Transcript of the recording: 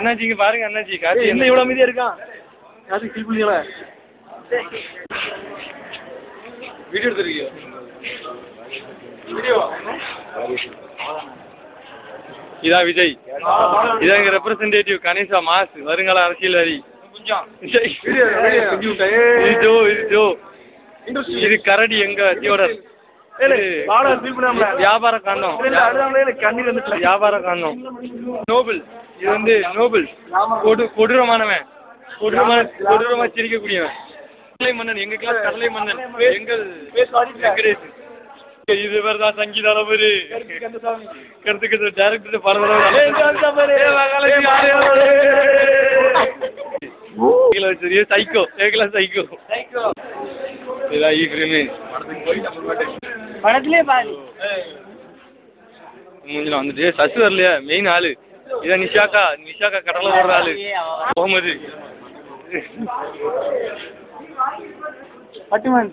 அண்ணாச்சிங்க பாருங்க அண்ணாச்சி கார்த்தி என்ன இவ்வளவு மீதியா இருக்கான் கார்த்தி ஃபீல் பண்ணீங்களா வீடியோ எடுத்துருக்கீங்க வீடியோ இதா விஜய் இதான் எங்க ரெப்ரசன்டேட்டிவ் கணேசா மாஸ் வருங்கால அரசியல்வாதி இது கரடி எங்க தியோடர் வியாபார காரணம் வியாபார காரணம் நோபல் இது வந்து நோபல் கொடூரமானவன் கொடூரமா சிரிக்கக்கூடியவன் கடலை மன்னன் எங்க கிளாஸ் கடலை மன்னன் எங்கள் வெங்கடேஷ் இது தான் சங்கீத அளவு கருத்துக்கு டைரக்டர் சைக்கோ ஏகலா சைக்கோ படத்திலே பாரு மூஞ்சில வந்துட்டு சசு வரலையா மெயின் ஆளு இதான் நிஷாக்கா கடலை ஓடுற ஆளு முகமது பட்டுமன்